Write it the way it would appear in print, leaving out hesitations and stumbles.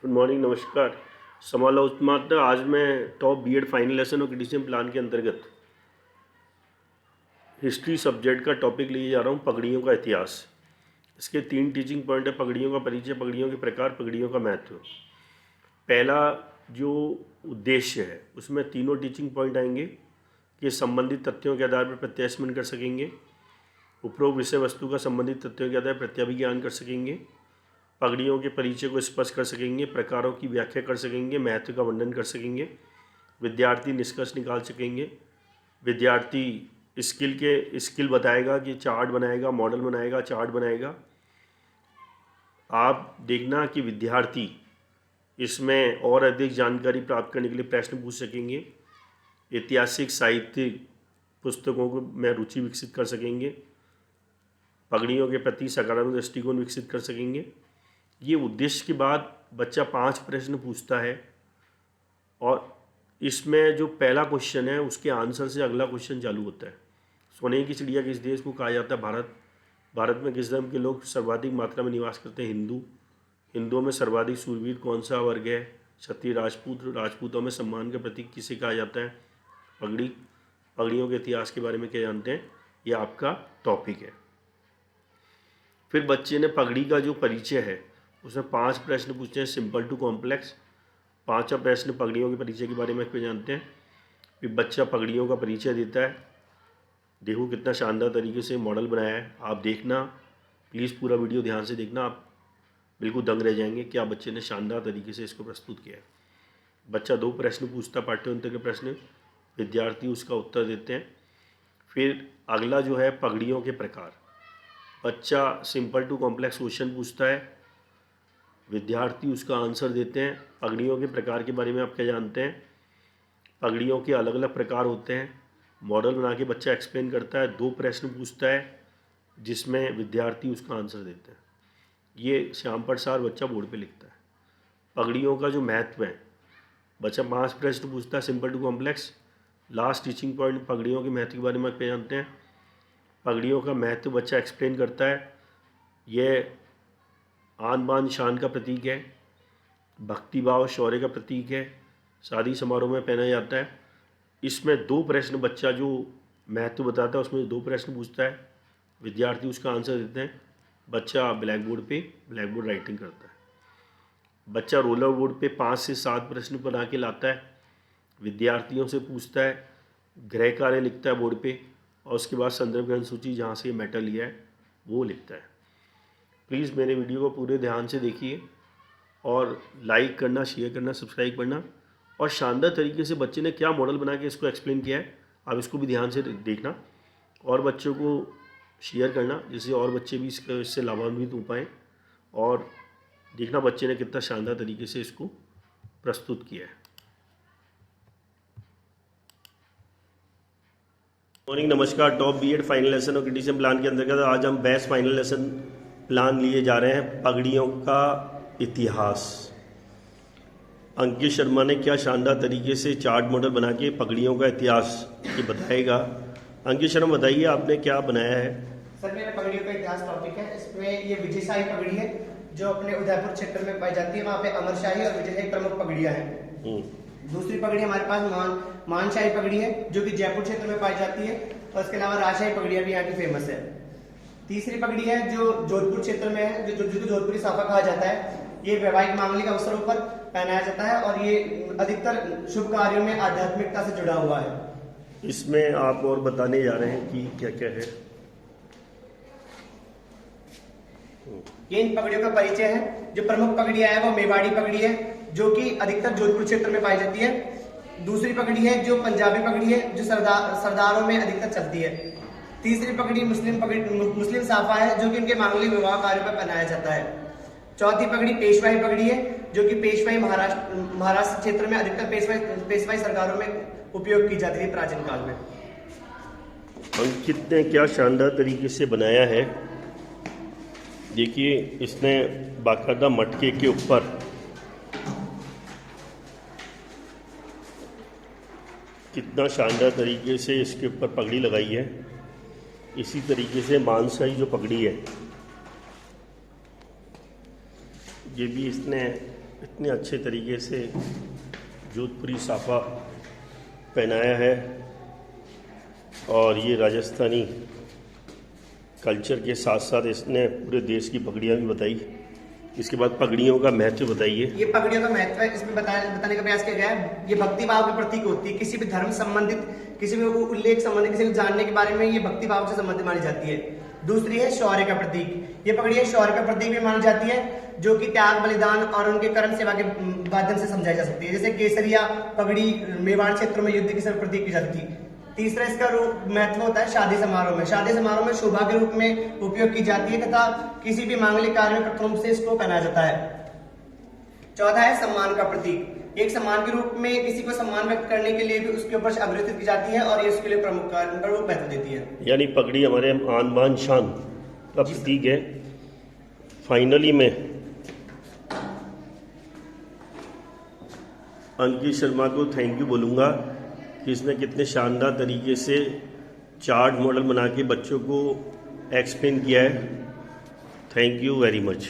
Good morning, नमस्कार। समालोचनात्मक आज मैं टॉप बीएड फाइनल लेसन और क्रिटिसिज्म प्लान के अंतर्गत हिस्ट्री सब्जेक्ट का टॉपिक लिए जा रहा हूँ, पगड़ियों का इतिहास। इसके 3 टीचिंग पॉइंट है: पगड़ियों का परिचय, पगड़ियों के प्रकार, पगड़ियों का महत्व। पहला जो उद्देश्य है उसमें तीनों टीचिंग पॉइंट आएंगे कि संबंधित तथ्यों के आधार पर प्रत्यास्मन कर सकेंगे, उपरोक्त विषय वस्तु का संबंधित तथ्यों के आधार पर प्रत्याभिज्ञान कर सकेंगे, पगड़ियों के परिचय को स्पष्ट कर सकेंगे, प्रकारों की व्याख्या कर सकेंगे, महत्व का वर्णन कर सकेंगे, विद्यार्थी निष्कर्ष निकाल सकेंगे। विद्यार्थी स्किल बताएगा कि चार्ट बनाएगा, मॉडल बनाएगा, चार्ट बनाएगा। आप देखना कि विद्यार्थी इसमें और अधिक जानकारी प्राप्त करने के लिए प्रश्न पूछ सकेंगे, ऐतिहासिक साहित्यिक पुस्तकों को में रुचि विकसित कर सकेंगे, पगड़ियों के प्रति सकारात्मक दृष्टिकोण विकसित कर सकेंगे। ये उद्देश्य के बाद बच्चा 5 प्रश्न पूछता है और इसमें जो पहला क्वेश्चन है उसके आंसर से अगला क्वेश्चन चालू होता है। सोने की चिड़िया किस देश को कहा जाता है? भारत। भारत में किस धर्म के लोग सर्वाधिक मात्रा में निवास करते हैं? हिंदू। हिंदुओं में सर्वाधिक शूरवीर कौन सा वर्ग है? क्षत्रिय। राजपूत। राजपूतों में सम्मान का प्रतीक किसे कहा जाता है? पगड़ी। पगड़ियों के इतिहास के बारे में क्या जानते हैं? ये आपका टॉपिक है। फिर बच्चे ने पगड़ी का जो परिचय है उसमें 5 प्रश्न पूछते हैं, सिंपल टू कॉम्प्लेक्स। 5वां प्रश्न पगड़ियों के परिचय के बारे में जानते हैं। फिर बच्चा पगड़ियों का परिचय देता है। देखो कितना शानदार तरीके से मॉडल बनाया है। आप देखना, प्लीज़ पूरा वीडियो ध्यान से देखना, आप बिल्कुल दंग रह जाएंगे क्या बच्चे ने शानदार तरीके से इसको प्रस्तुत किया है। बच्चा 2 प्रश्न पूछता, पाठ्यांतर के प्रश्न, विद्यार्थी उसका उत्तर देते हैं। फिर अगला जो है पगड़ियों के प्रकार। बच्चा सिंपल टू कॉम्प्लेक्स क्वेश्चन पूछता है, विद्यार्थी उसका आंसर देते हैं। पगड़ियों के प्रकार के बारे में आप क्या जानते हैं? पगड़ियों के अलग अलग प्रकार होते हैं। मॉडल बना के बच्चा एक्सप्लेन करता है। 2 प्रश्न पूछता है जिसमें विद्यार्थी उसका आंसर देते हैं। ये श्याम प्रसाद बच्चा बोर्ड पे लिखता है। पगड़ियों का जो महत्व है, बच्चा 5 प्रश्न पूछता है, simple to complex. Last teaching point, पगड़ियों के महत्व के बारे में आप क्या जानते हैं? पगड़ियों का महत्व बच्चा एक्सप्लेन करता है। यह आन बान शान का प्रतीक है, भक्तिभाव शौर्य का प्रतीक है, शादी समारोह में पहना जाता है। इसमें 2 प्रश्न बच्चा जो महत्व बताता है उसमें 2 प्रश्न पूछता है, विद्यार्थी उसका आंसर देते हैं। बच्चा ब्लैक बोर्ड राइटिंग करता है। बच्चा रोलर बोर्ड पे 5 से 7 प्रश्न बना के लाता है, विद्यार्थियों से पूछता है, गृह कार्य लिखता है बोर्ड पे और उसके बाद संदर्भ ग्रंथ सूची जहाँ से मैटर लिया है वो लिखता है। प्लीज़ मेरे वीडियो को पूरे ध्यान से देखिए और लाइक करना, शेयर करना, सब्सक्राइब करना। और शानदार तरीके से बच्चे ने क्या मॉडल बना के इसको एक्सप्लेन किया है, आप इसको भी ध्यान से देखना और बच्चों को शेयर करना जिससे और बच्चे भी इससे लाभान्वित हो पाएँ। और देखना बच्चे ने कितना शानदार तरीके से इसको प्रस्तुत किया है। मॉर्निंग, नमस्कार। टॉप बीएड फाइनल लेसन और क्रिटिसिज्म प्लान के अंतर्गत आज हम बेस्ट फाइनल लेसन प्लान लिए जा रहे हैं, पगड़ियों का इतिहास। अंकित शर्मा ने क्या शानदार तरीके से चार्ट मॉडल बना के पगड़ियों का इतिहास ये बताएगा। अंकित शर्मा बताइए, आपने क्या बनाया है? सर, मेरा पगड़ियों का इतिहास टॉपिक है। इसमें ये विजयशाही पगड़ी है जो अपने उदयपुर क्षेत्र में पाई जाती है। वहाँ पे अमरशाही और विजयशाही प्रमुख पगड़ियाँ हैं। दूसरी पगड़ी हमारे पास मानशाही पगड़ी है जो कि जयपुर क्षेत्र में पाई जाती है और इसके अलावा राजशाही पगड़ियाँ भी यहाँ की फेमस है। तीसरी पगड़ी है जो जोधपुर क्षेत्र में है, जो जोधपुरी साफा कहा जाता है। ये वैवाहिक मांगलिक अवसरों पर पहनाया जाता है और ये अधिकतर शुभ कार्यों में आध्यात्मिकता से जुड़ा हुआ है। इसमें आप और बताने जा रहे हैं कि क्या क्या है? ये इन पगड़ियों का परिचय है। जो प्रमुख पगड़ियां है वो मेवाड़ी पगड़ी है जो कि अधिकतर जोधपुर क्षेत्र में पाई जाती है। दूसरी पगड़ी है जो पंजाबी पगड़ी है जो सरदारों में अधिकतर चलती है। तीसरी पगड़ी मुस्लिम साफा है जो कि इनके मांगलिक विवाह कार्यों में पहनाया जाता है। चौथी पगड़ी पेशवाई पगड़ी है जो कि पेशवाई महाराष्ट्र क्षेत्र में अधिकतर पेशवाई सरकारों में उपयोग की जाती थी प्राचीन काल में। अंकित ने क्या शानदार तरीके से बनाया है। देखिए, इसने बाकायदा मटके के ऊपर कितना शानदार तरीके से इसके ऊपर पगड़ी लगाई है। इसी तरीके से मानसाई जो पगड़ी है ये भी इसने इतने अच्छे तरीके से जोधपुरी साफा पहनाया है और ये राजस्थानी कल्चर के साथ साथ इसने पूरे देश की पगड़ियाँ भी बताई। इसके बाद पगड़ियों का महत्व बताइए। ये पगड़ियों का महत्व है, इसमें बताने का प्रयास किया गया है। ये भक्ति भाव की प्रतीक होती है, किसी भी धर्म संबंधित, किसी भी उल्लेख संबंधित, किसी को जानने के बारे में ये भक्ति भाव से संबंधित मानी जाती है। दूसरी है शौर्य का प्रतीक। ये पगड़ी शौर्य का प्रतीक भी मानी जाती है, जो कि त्याग, बलिदान और उनके कर्म सेवा के माध्यम से समझाई जा सकती है। जैसे केसरिया पगड़ी मेवाड़ क्षेत्र में युद्ध की प्रतीक की जाती थी। तीसरा इसका रूप महत्व होता है शादी समारोह में। शादी समारोह में शोभा के रूप में उपयोग की जाती है तथा किसी भी मांगलिक कार्य में प्रथम से इसको पहनाया जाता है। चौथा है सम्मान का प्रतीक। एक सम्मान के रूप में किसी को सम्मान व्यक्त करने के लिए भी उसके ऊपर से अग्रहित की जाती है और ये उसके लिए प्रमुख महत्व देती है। यानी पगड़ी हमारे आन बान शान का प्रतीक है। फाइनली मैं अंकित शर्मा को थैंक यू बोलूँगा कि इसने कितने शानदार तरीके से चार्ट मॉडल बना के बच्चों को एक्सप्लेन किया है। Thank you very much.